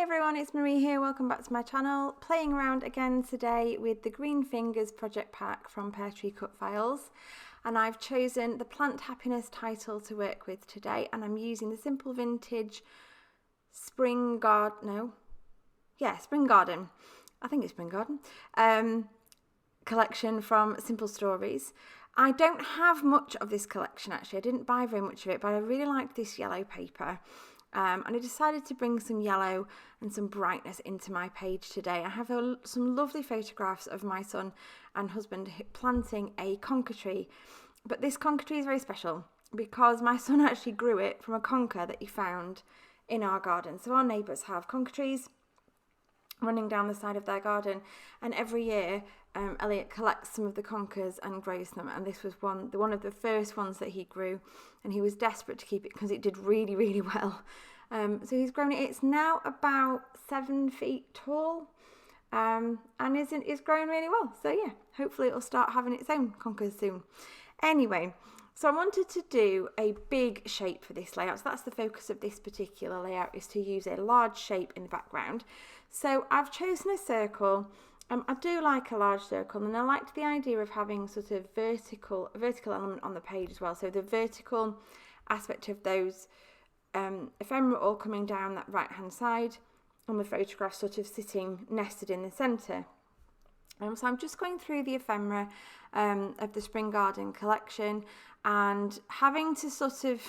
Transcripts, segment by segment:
everyone, it's Marie here. Welcome back to my channel. Playing around again today with the Green Fingers project pack from Peartree Cutfiles, and I've chosen the Plant Happiness title to work with today, and I'm using the Simple Vintage Spring Garden, I think it's Spring Garden, collection from Simple Stories. I don't have much of this collection actually. I didn't buy very much of it, but I really liked this yellow paper. And I decided to bring some yellow and some brightness into my page today. I have some lovely photographs of my son and husband planting a conker tree. But this conker tree is very special because my son actually grew it from a conker that he found in our garden. So our neighbours have conker trees running down the side of their garden, and every year Elliot collects some of the conkers and grows them, and this was one of the first ones that he grew, and he was desperate to keep it because it did really, really well. So he's grown it. It's now about 7 feet tall, and is growing really well. So yeah, hopefully it'll start having its own conkers soon. Anyway, so I wanted to do a big shape for this layout. So that's the focus of this particular layout, is to use a large shape in the background. So I've chosen a circle. I do like a large circle, and I liked the idea of having sort of vertical element on the page as well. So the vertical aspect of those ephemera all coming down that right hand side, and the photograph sort of sitting nested in the centre. So I'm just going through the ephemera of the Spring Garden collection and having to sort of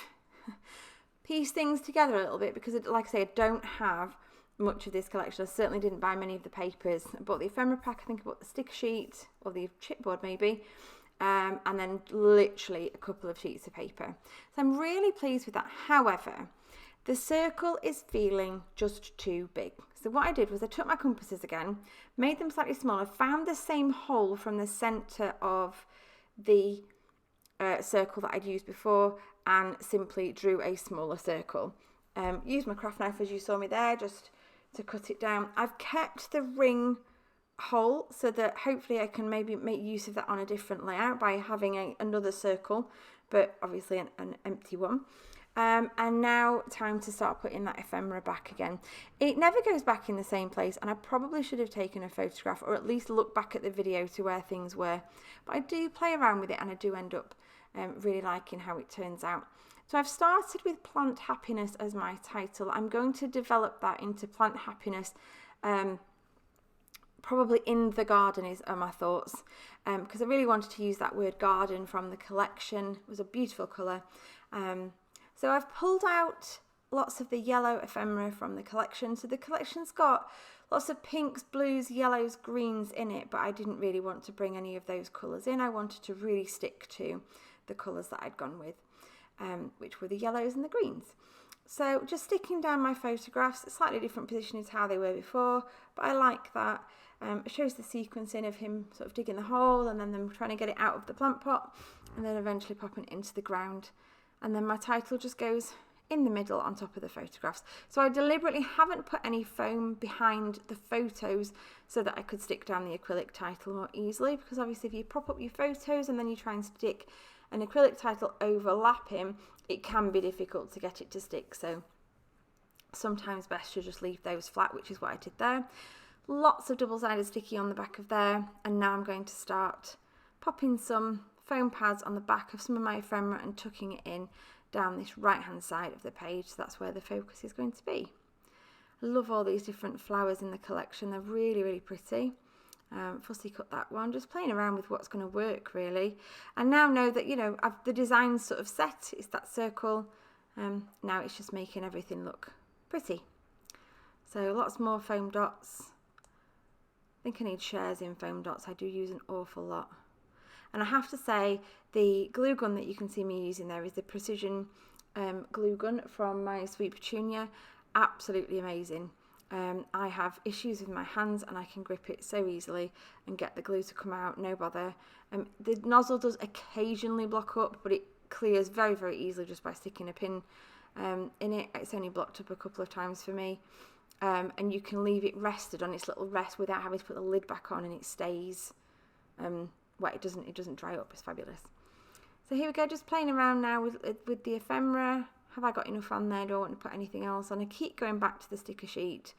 piece things together a little bit because, like I say, I don't have much of this collection. I certainly didn't buy many of the papers. I bought the ephemera pack, I think I bought the sticker sheet or the chipboard maybe, and then literally a couple of sheets of paper. So I'm really pleased with that. However, the circle is feeling just too big. So what I did was I took my compasses again, made them slightly smaller, found the same hole from the centre of the circle that I'd used before, and simply drew a smaller circle. Used my craft knife as you saw me there just to cut it down. I've kept the ring hole so that hopefully I can maybe make use of that on a different layout by having another circle, but obviously an empty one. And now time to start putting that ephemera back again. It never goes back in the same place, and I probably should have taken a photograph or at least look back at the video to where things were. But I do play around with it, and I do end up really liking how it turns out. So I've started with Plant Happiness as my title. I'm going to develop that into Plant Happiness probably in the garden are my thoughts, because I really wanted to use that word garden from the collection. It was a beautiful colour. So I've pulled out lots of the yellow ephemera from the collection. So the collection's got lots of pinks, blues, yellows, greens in it, but I didn't really want to bring any of those colours in. I wanted to really stick to the colours that I'd gone with, which were the yellows and the greens. So just sticking down my photographs, a slightly different position is how they were before, but I like that. It shows the sequencing of him sort of digging the hole and then them trying to get it out of the plant pot and then eventually popping it into the ground. And then my title just goes in the middle on top of the photographs. So I deliberately haven't put any foam behind the photos so that I could stick down the acrylic title more easily, because obviously if you prop up your photos and then you try and stick an acrylic title overlapping, it can be difficult to get it to stick. So sometimes best to just leave those flat, which is what I did there. Lots of double-sided sticky on the back of there, and now I'm going to start popping some foam pads on the back of some of my ephemera and tucking it in down this right hand side of the page. So that's where the focus is going to be. I love all these different flowers in the collection. They're really, really pretty. Fussy cut that one, just playing around with what's going to work really. And now know that, you know, the design's sort of set. It's that circle. Now it's just making everything look pretty. So lots more foam dots. I think I need shares in foam dots. I do use an awful lot. And I have to say, the glue gun that you can see me using there is the Precision glue gun from my Sweet Petunia. Absolutely amazing. I have issues with my hands and I can grip it so easily and get the glue to come out, no bother. The nozzle does occasionally block up, but it clears very, very easily just by sticking a pin in it. It's only blocked up a couple of times for me. And you can leave it rested on its little rest without having to put the lid back on, and it stays well, it doesn't dry up. It's fabulous. So here we go, just playing around now with the ephemera. Have I got enough on there? I don't want to put anything else on. I keep going back to the sticker sheet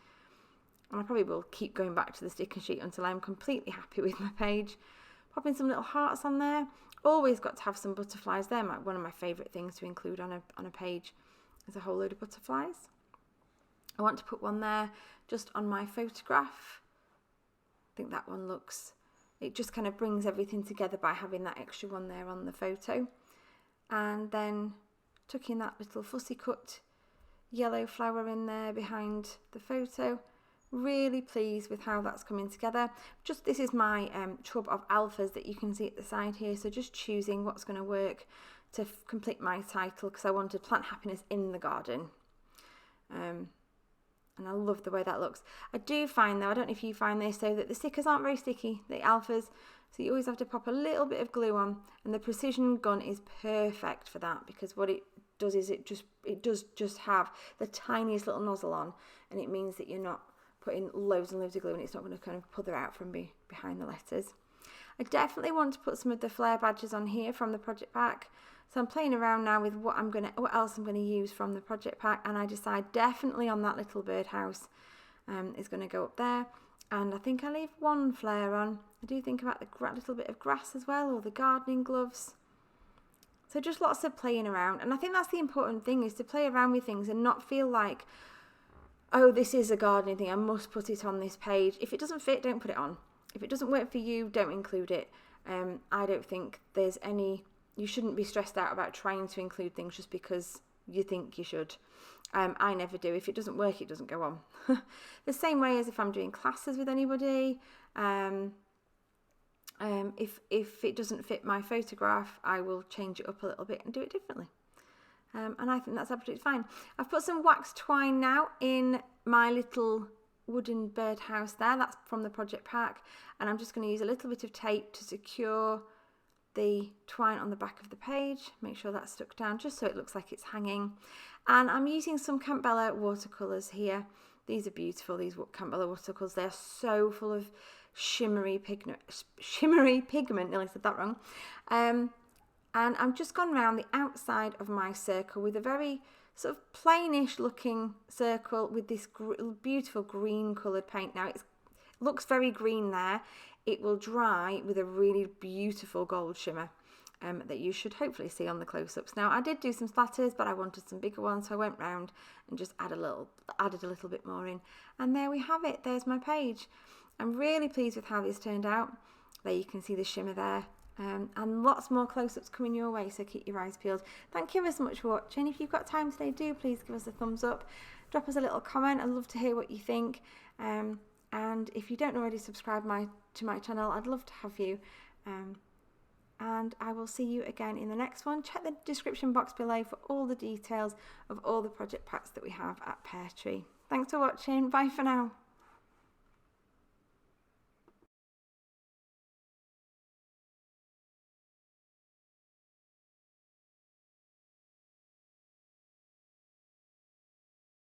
And I probably will keep going back to the sticker sheet until I'm completely happy with my page. Popping some little hearts on there. Always got to have some butterflies. They're one of my favourite things to include on a page. There's a whole load of butterflies. I want to put one there just on my photograph. I think that one looks, it just kind of brings everything together by having that extra one there on the photo. And then tucking that little fussy cut yellow flower in there behind the photo. Really pleased with how that's coming together. Just this is my tub of alphas that you can see at the side here, so just choosing what's going to work to complete my title, because I wanted plant happiness in the garden. And I love the way that looks. I do find though, I don't know if you find this, so that the stickers aren't very sticky, the alphas, so you always have to pop a little bit of glue on, and the precision gun is perfect for that, because what it does is it does just have the tiniest little nozzle on, and it means that you're not putting loads and loads of glue, and it's not going to kind of puther out from behind the letters. I definitely want to put some of the flare badges on here from the project pack. So I'm playing around now with what else I'm going to use from the project pack, and I decide definitely on that little birdhouse is going to go up there. And I think I leave one flare on. I do think about the little bit of grass as well, or the gardening gloves. So just lots of playing around, and I think that's the important thing, is to play around with things and not feel like, oh, this is a gardening thing, I must put it on this page. If it doesn't fit, don't put it on. If it doesn't work for you, don't include it. I don't think there's you shouldn't be stressed out about trying to include things just because you think you should. I never do. If it doesn't work, it doesn't go on. The same way as if I'm doing classes with anybody. If it doesn't fit my photograph, I will change it up a little bit and do it differently. And I think that's absolutely fine. I've put some wax twine now in my little wooden birdhouse there. That's from the project pack. And I'm just going to use a little bit of tape to secure the twine on the back of the page. Make sure that's stuck down just so it looks like it's hanging. And I'm using some Campbella watercolours here. These are beautiful, these Campbella watercolours. They're so full of shimmery pigment. Nearly said that wrong. And I've just gone around the outside of my circle with a very sort of plainish looking circle with this beautiful green coloured paint. Now it looks very green there. It will dry with a really beautiful gold shimmer that you should hopefully see on the close-ups. Now I did do some splatters, but I wanted some bigger ones, so I went round and just added a little bit more in. And there we have it. There's my page. I'm really pleased with how this turned out. There you can see the shimmer there. And lots more close-ups coming your way, so keep your eyes peeled. Thank you ever so much for watching. If you've got time today, do please give us a thumbs up. Drop us a little comment. I'd love to hear what you think. And if you don't already subscribe to my channel, I'd love to have you. And I will see you again in the next one. Check the description box below for all the details of all the project packs that we have at Peartree. Thanks for watching. Bye for now.